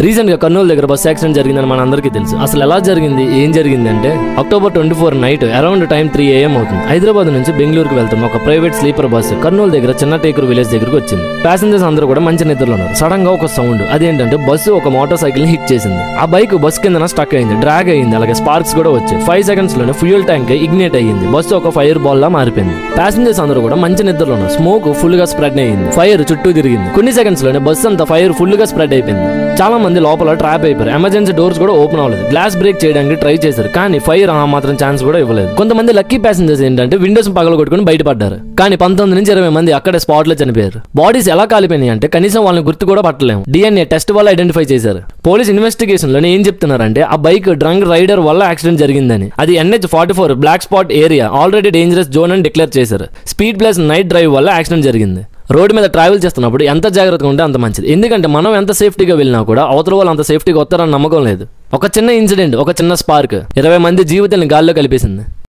Recent గా కర్నూలు దగ్గర bus accident జరిగిందని మన అందరికీ తెలుసు. అసలు ఎలా జరిగింది, ఏం జరిగింది అంటే October 24 night around time 3 AM అవుతుంది. హైదరాబాద్ నుంచి బెంగళూరుకు వెళ్తున్న ఒక ప్రైవేట్ స్లీపర్ బస్సు కర్నూలు దగ్గర చిన్న టేకూరు విలేజ్ దగ్గరకు వచ్చింది. ప్యాసింజర్స్ అందరూ కూడా మంచి నిద్రలో ఉన్నారు. సడన్ గా ఒక సౌండ్, అదేంటంటే బస్సు ఒక మోటార్ సైకిల్ ని హిట్ చేసింది. ఆ బైక్ బస్ కింద స్టక్ అయింది, డ్రాగ్ అయింది, అలాగే స్పార్క్స్ కూడా వచ్చాయి. 5 seconds లోనే ఫ్యూయల్ ట్యాంక్ ఇగ్నేట్ అయ్యింది. బస్సు ఒక ఫైర్ బాల్ లా మారిపోయింది. ప్యాసింజర్స్ అందరూ కూడా మంచి నిద్రలో ఉన్నారు. స్మోక్ ఫుల్ గా స్ప్రెడ్ అయ్యింది, ఫైర్ చుట్టూ తిరిగింది. కొన్ని సెకండ్స్ లోనే బస్సు అంతా ఫైర్ ఫుల్ గా స్ప్రెడ్ అయిపోయింది. చాలా మంది లోపల ట్రాప్ అయిపోయారు. ఎమర్జెన్సీ డోర్స్ కూడా ఓపెన్ అవ్వలేదు. గ్లాస్ బ్రేక్ చేయడానికి ట్రై చేశారు, కానీ ఫైర్ ఆ మాత్రం ఛాన్స్ కూడా ఇవ్వలేదు. కొంతమంది లక్కీ ప్యాసింజర్స్ ఏంటంటే విండోస్ పగలగొట్టుకుని బయటపడ్డారు, కానీ 19 నుంచి 20 మంది అక్కడే స్పాట్ లో చనిపోయారు. బాడీస్ ఎలా కాలిపోయినాయి అంటే కనీసం వాళ్ళని గుర్తు కూడా పట్టలేము. DNA టెస్ట్ వల్ల ఐడెంటిఫై చేశారు. పోలీస్ ఇన్వెస్టిగేషన్ లోనే ఏం చెప్తున్నారంటే ఆ బైక్ డ్రంక్ రైడర్ వల్ల యాక్సిడెంట్ జరిగిందని. అది NH-44 black spot area, already dangerous zone అని డిక్లేర్ చేశారు. స్పీడ్ ప్లస్ నైట్ డ్రైవ్ వల్ల యాక్సిడెంట్ జరిగింది. రోడ్డు మీద ట్రావెల్ చేస్తున్నప్పుడు ఎంత జాగ్రత్తగా ఉంటే అంత మంచిది. ఎందుకంటే మనం ఎంత సేఫ్టీగా వెళ్ళినా కూడా అవతల వాళ్ళు అంత సేఫ్టీగా వస్తారని నమ్మకం లేదు. ఒక చిన్న ఇన్సిడెంట్, ఒక చిన్న స్పార్క్ 20 మంది జీవితాన్ని గాల్లో కలిపేసింది.